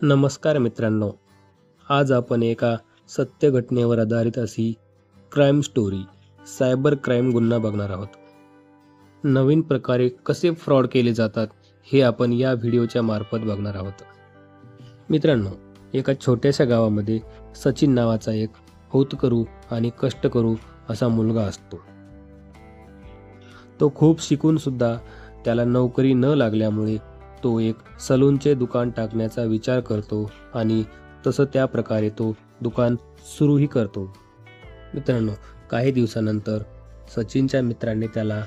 नमस्कार मित्रांनो, आज आपण एका सत्य घटनेवर आधारित अशी क्राईम स्टोरी, सायबर क्राईम गुन्हा बघणार आहोत. नवीन प्रकारे कसे फ्रॉड केले जातात हे आपण या व्हिडिओच्या मार्फत बघणार आहोत. मित्रांनो, एका छोट्याशा गावामध्ये सचिन नावाचा एक होतकरू आणि कष्टकरू असा मुलगा असतो. तो खूप शिकून सुद्धा त्याला नोकरी न लागल्यामुळे तो एक सलूनचे दुकान टाकण्याचा विचार करतो आणि तसं त्या प्रकारे तो दुकान सुरूही करतो. मित्रांनो, काही दिवसानंतर सचिनच्या मित्रांनी त्याला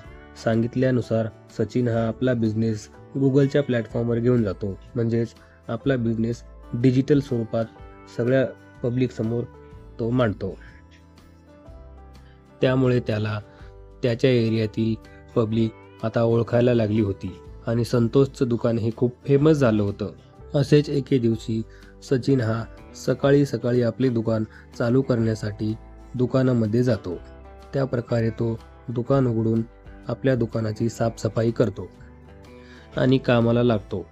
सांगितल्यानुसार सचिन हा आपला बिझनेस गुगलच्या प्लॅटफॉर्मवर घेऊन जातो. म्हणजेच आपला बिझनेस डिजिटल स्वरूपात सगळ्या पब्लिक समोर तो मांडतो. त्यामुळे त्याला त्याच्या एरियातील पब्लिक आता ओळखायला लागली होती आणि संतोषचं दुकान हे खूप फेमस झालं होतं. असेच एके दिवशी सचिन हा सकाळी सकाळी आपले दुकान चालू करण्यासाठी दुकानामध्ये जातो. त्या प्रकारे तो दुकान उघडून आपल्या दुकानाची साफसफाई करतो आणि कामाला लागतो.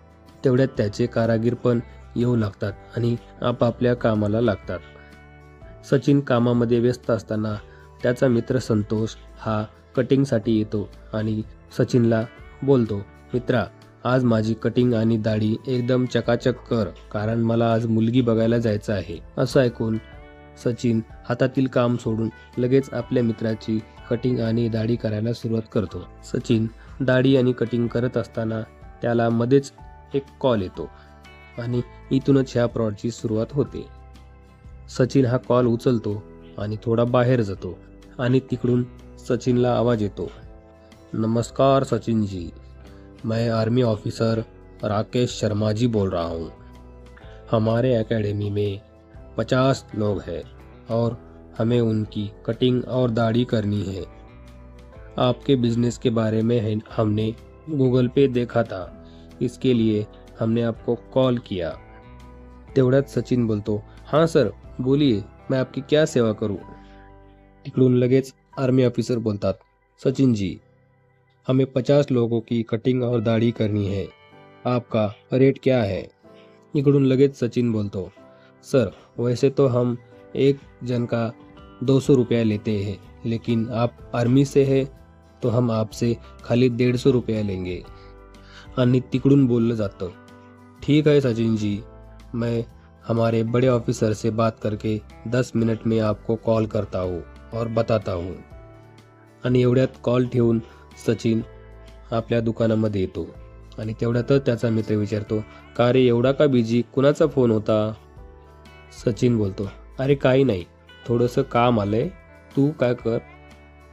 तेवढ्यात त्याचे कारागीर पण येऊ लागतात आणि आपापल्या कामाला लागतात. सचिन कामामध्ये व्यस्त असताना त्याचा मित्र संतोष हा कटिंगसाठी येतो आणि सचिनला बोलतो, मित्रा, आज माझी कटिंग आणि दाढी एकदम चकाचक कर, कारण मला आज मुलगी बघायला जायचं आहे. असं ऐकून सचिन हातातील काम सोडून लगेच आपल्या मित्राची कटिंग आणि दाढी करायला सुरुवात करतो. सचिन दाढी आणि कटिंग करत असताना त्याला मध्येच एक कॉल येतो आणि इथूनच ह्या फ्रॉडची सुरुवात होते. सचिन हा कॉल उचलतो आणि थोडा बाहेर जातो आणि तिकडून सचिनला आवाज येतो, नमस्कार सचिन जी, मैं आर्मी ऑफिसर राकेश शर्मा जी बोल रहा हूँ. हमारे एकेडमी में 50 लोग हैं और हमें उनकी कटिंग और दाढ़ी करनी है. आपके बिजनेस के बारे में हमने गूगल पे देखा था, इसके लिए हमने आपको कॉल किया. तेवढ्यात सचिन बोलतो, हाँ सर बोलिए, मैं आपकी क्या सेवा करूँ. तिकडून लगेच आर्मी ऑफिसर बोलतात, सचिन जी, हमें 50 लोगों की कटिंग और दाढ़ी करनी है, आपका रेट क्या है. इकडून लगेच सचिन बोलतो, सर वैसे तो हम एक जन का 200 रुपया लेते हैं, लेकिन आप आर्मी से है तो हम आपसे खाली 150 रुपया लेंगे. आणि तिकडून बोललं जातं, ठीक है सचिन जी, मैं हमारे बड़े ऑफिसर से बात करके 10 मिनट में आपको कॉल करता हूँ और बताता हूँ. आणि एवढ्यात कॉल ठेवून सचिन आपल्या दुकानामध्ये येतो आणि तेवढ्यातच त्याचा मित्र विचारतो, का रे एवढा का बिझी, कुणाचा फोन होता. सचिन बोलतो, अरे काही नाही, थोडंसं काम आलंय, तू काय कर,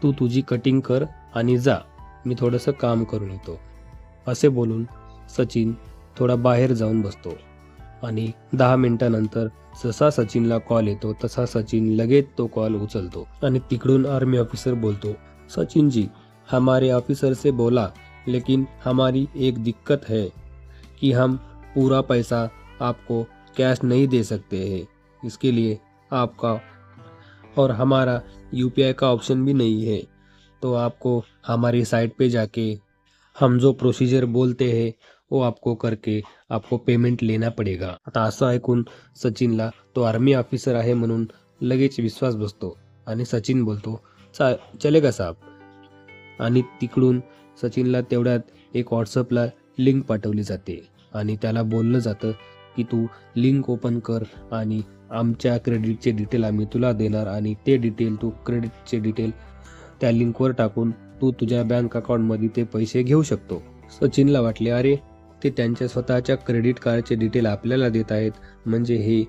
तू तुझी कटिंग कर आणि जा, मी थोडंसं काम करून येतो. असे बोलून सचिन थोडा बाहेर जाऊन बसतो आणि 10 मिनिटानंतर जसा सचिनला कॉल येतो तसा सचिन लगेच तो कॉल उचलतो आणि तिकडून आर्मी ऑफिसर बोलतो, सचिन जी, हमारे ऑफिसर से बोला, लेकिन हमारी एक दिक्कत है कि हम पूरा पैसा आपको कैश नहीं दे सकते हैं. इसके लिए आपका और हमारा यूपीआई का ऑप्शन भी नहीं है, तो आपको हमारी साइट पे जाके हम जो प्रोसीजर बोलते हैं वो आपको करके आपको पेमेंट लेना पडेगा. आता असं ऐकून सचिनला तो आर्मी ऑफिसर आहे म्हणून लगेच विश्वास बसतो आणि सचिन बोलतो, चलेगा साहब. आणि तिकडून सचिनला तेवढ्यात एक व्हॉट्सअपला लिंक पाठवली जाते आणि त्याला बोललं जातं की तू लिंक ओपन कर आणि आमच्या क्रेडिटचे डिटेल आम्ही तुला देणार आणि ते डिटेल तू क्रेडिटचे डिटेल त्या लिंकवर टाकून तू तुझ्या बँक अकाउंटमध्ये ते पैसे घेऊ शकतो. सचिनला वाटले, अरे ते त्यांच्या स्वतःच्या क्रेडिट कार्डचे डिटेल आपल्याला देत आहेत, म्हणजे हे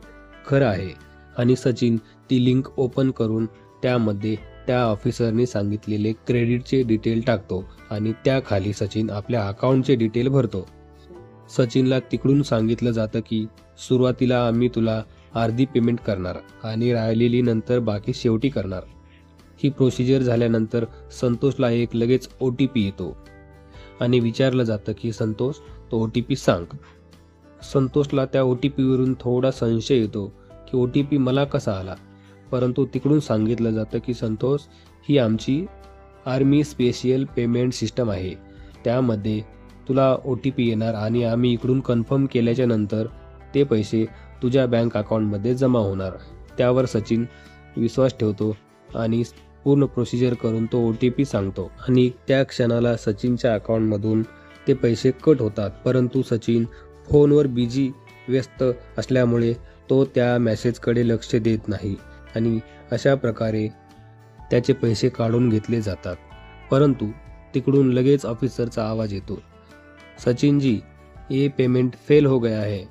खरं आहे. आणि सचिन ती लिंक ओपन करून त्यामध्ये त्या ऑफिसरने सांगितलेले क्रेडिटचे डिटेल टाकतो आणि त्याखाली सचिन आपल्या अकाउंटचे डिटेल भरतो. सचिनला तिकडून सांगितलं जातं की सुरुवातीला आम्ही तुला अर्धी पेमेंट करणार आणि राहिलेली नंतर बाकी शेवटी करणार. ही प्रोसिजर झाल्यानंतर संतोषला एक लगेच OTP येतो आणि विचारलं जातं की संतोष, तो OTP सांग. संतोषला त्या OTP वरून थोडा संशय येतो की OTP मला कसा आला, परंतु तिकडून सांगितलं जातं की संतोष, ही आमची आर्मी स्पेशल पेमेंट सिस्टम आहे, त्यामध्ये तुला OTP येणार आणि आम्ही इकडून कन्फर्म केल्याच्या नंतर ते पैसे तुझ्या बँक अकाउंटमध्ये जमा होणार. त्यावर सचिन विश्वास ठेवतो आणि पूर्ण प्रोसिजर करून तो OTP सांगतो आणि त्या क्षणाला सचिनच्या अकाउंटमधून ते पैसे कट होतात. परंतु सचिन फोनवर व्यस्त असल्यामुळे तो त्या मेसेजकडे लक्ष देत नाही आणि अशा प्रकारे त्याचे पैसे काढून घेतले जातात. परंतु तिकडून लगेच ऑफिसरचा आवाज येतो, सचिन जी, ये पेमेंट फेल हो गया है,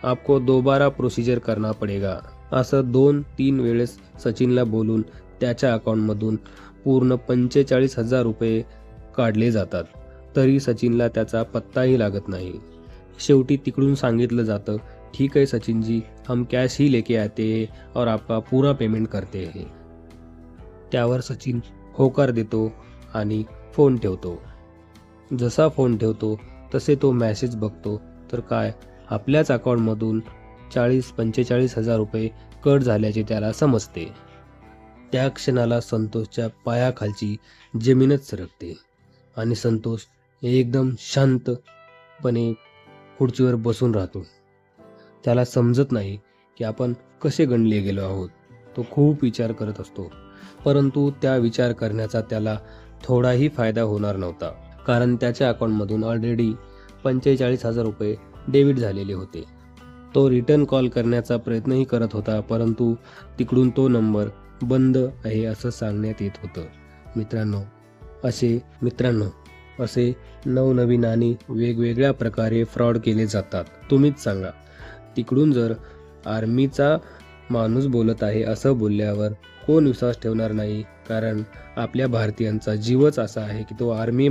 आपको दोबारा प्रोसिजर करना पडेगा. असं 2-3 वेळेस सचिनला बोलून त्याच्या अकाउंटमधून पूर्ण 45,000 रुपये काढले जातात. तरी सचिनला त्याचा पत्ताही लागत नाही. शेवटी तिकडून सांगितलं जातं, ठीक है सचिन जी, हम कैश ही लेके आते हैं और आपका पूरा पेमेंट करते हैं. त्यावर सचिन होकार देतो आणि फोन ठेवतो. जसा फोन ठेवतो तसे तो मेसेज बघतो तर काय, आपल्याच अकाउंटमधून 45,000 रुपये कट झाल्याचे त्याला समजते. त्या क्षणाला संतोषच्या पायाखालची जमीनच सरकते आणि संतोष एकदम शांतपणे खुर्चीवर बसून राहतो. त्याला समजत नाही की आपण कसे गणले गेलो आहोत. तो खूप विचार करत असतो, परंतु त्या विचार करण्याचा त्याला थोडाही फायदा होणार नव्हता, कारण त्याच्या अकाउंटमधून ऑलरेडी 45,000 रुपये डेबिट झालेले होते. तो रिटर्न कॉल करण्याचा प्रयत्नही करत होता, परंतु तिकडून तो नंबर बंद आहे असं सांगण्यात येत होतं. मित्रांनो असे नवनवीन आणि वेगवेगळ्या प्रकारे फ्रॉड केले जातात. तुम्हीच सांगा, तिकडून जर आर्मीचा माणूस बोलत आहे असं बोलल्यावर कोण विश्वास ठेवणार नाही, कारण आपल्या भारतीयांचा जीवच असा आहे की तो आर्मी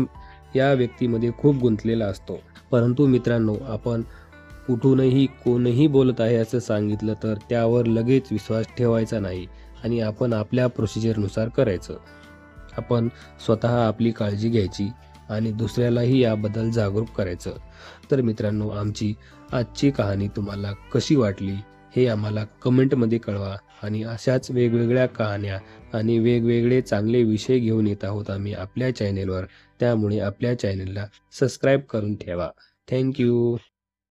या व्यक्तीमध्ये खूप गुंतलेला असतो. परंतु मित्रांनो, आपण कुठूनही कोणीही बोलत आहे असं सांगितलं तर त्यावर लगेच विश्वास ठेवायचा नाही आणि आपण आपल्या प्रोसिजरनुसार करायचं. आपण स्वतः आपली काळजी घ्यायची आणि दुसऱ्यालाही याबद्दल जागरूक करायचं. तर मित्रांनो, आमची आजची कहाणी तुम्हाला कशी वाटली हे आम्हाला कमेंटमध्ये कळवा आणि अशाच वेगवेगळ्या कहाण्या आणि वेगवेगळे चांगले विषय घेऊन येत आहोत आम्ही आपल्या चॅनेलवर. त्यामुळे आपल्या चॅनेलला सबस्क्राईब करून ठेवा. थँक्यू.